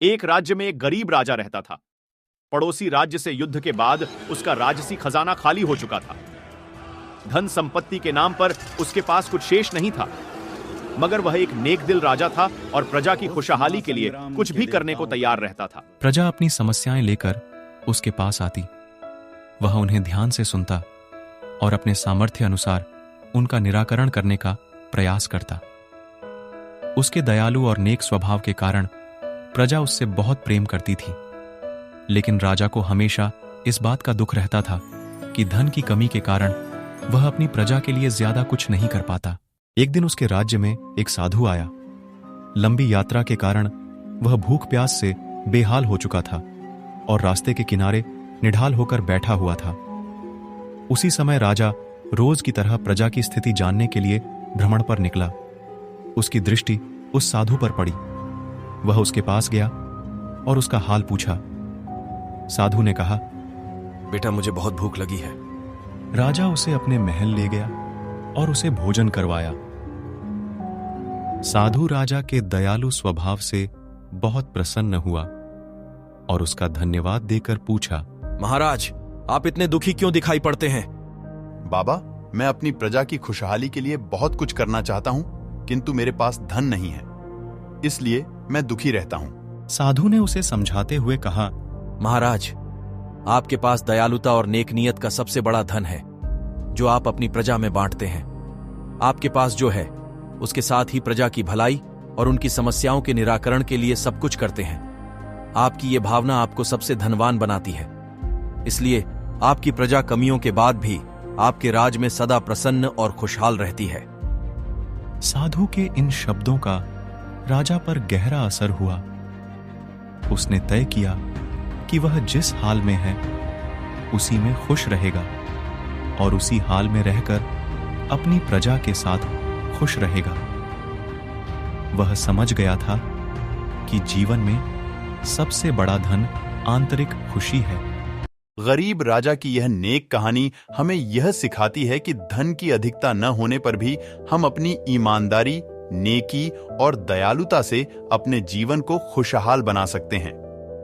एक राज्य में एक गरीब राजा रहता था। पड़ोसी राज्य से युद्ध के बाद उसका राजसी खजाना खाली हो चुका था। धन संपत्ति के नाम पर उसके पास कुछ शेष नहीं था, मगर वह एक नेक दिल राजा था और प्रजा की खुशहाली के लिए कुछ भी करने को तैयार रहता था। प्रजा अपनी समस्याएं लेकर उसके पास आती, वह उन्हें ध्यान से सुनता और अपने सामर्थ्य अनुसार उनका निराकरण करने का प्रयास करता। उसके दयालु और नेक स्वभाव के कारण प्रजा उससे बहुत प्रेम करती थी, लेकिन राजा को हमेशा इस बात का दुख रहता था कि धन की कमी के कारण वह अपनी प्रजा के लिए ज्यादा कुछ नहीं कर पाता। एक दिन उसके राज्य में एक साधु आया। लंबी यात्रा के कारण वह भूख प्यास से बेहाल हो चुका था और रास्ते के किनारे निढाल होकर बैठा हुआ था। उसी समय राजा रोज की तरह प्रजा की स्थिति जानने के लिए भ्रमण पर निकला। उसकी दृष्टि उस साधु पर पड़ी। वह उसके पास गया और उसका हाल पूछा। साधु ने कहा, बेटा, मुझे बहुत भूख लगी है। राजा उसे अपने महल ले गया और उसे भोजन करवाया। साधु राजा के दयालु स्वभाव से बहुत प्रसन्न हुआ और उसका धन्यवाद देकर पूछा, महाराज, आप इतने दुखी क्यों दिखाई पड़ते हैं? बाबा, मैं अपनी प्रजा की खुशहाली के लिए बहुत कुछ करना चाहता हूं, किंतु मेरे पास धन नहीं है, इसलिए मैं दुखी रहता हूं। साधु ने उसे समझाते हुए कहा, महाराज, आपके पास दयालुता और नेक नीयत का सबसे बड़ा धन है, जो आप अपनी प्रजा में बांटते हैं। आपके पास जो है उसके साथ ही प्रजा की भलाई और उनकी समस्याओं के निराकरण के लिए सब कुछ करते हैं। आपकी ये भावना आपको सबसे धनवान बनाती है, इसलिए आपकी प्रजा कमियों के बाद भी आपके राज में सदा प्रसन्न और खुशहाल रहती है। साधु के इन शब्दों का राजा पर गहरा असर हुआ। उसने तय किया कि वह जिस हाल में है उसी में खुश रहेगा और उसी हाल में रहकर अपनी प्रजा के साथ खुश रहेगा। वह समझ गया था कि जीवन में सबसे बड़ा धन आंतरिक खुशी है। गरीब राजा की यह नेक कहानी हमें यह सिखाती है कि धन की अधिकता न होने पर भी हम अपनी ईमानदारी, नेकी और दयालुता से अपने जीवन को खुशहाल बना सकते हैं।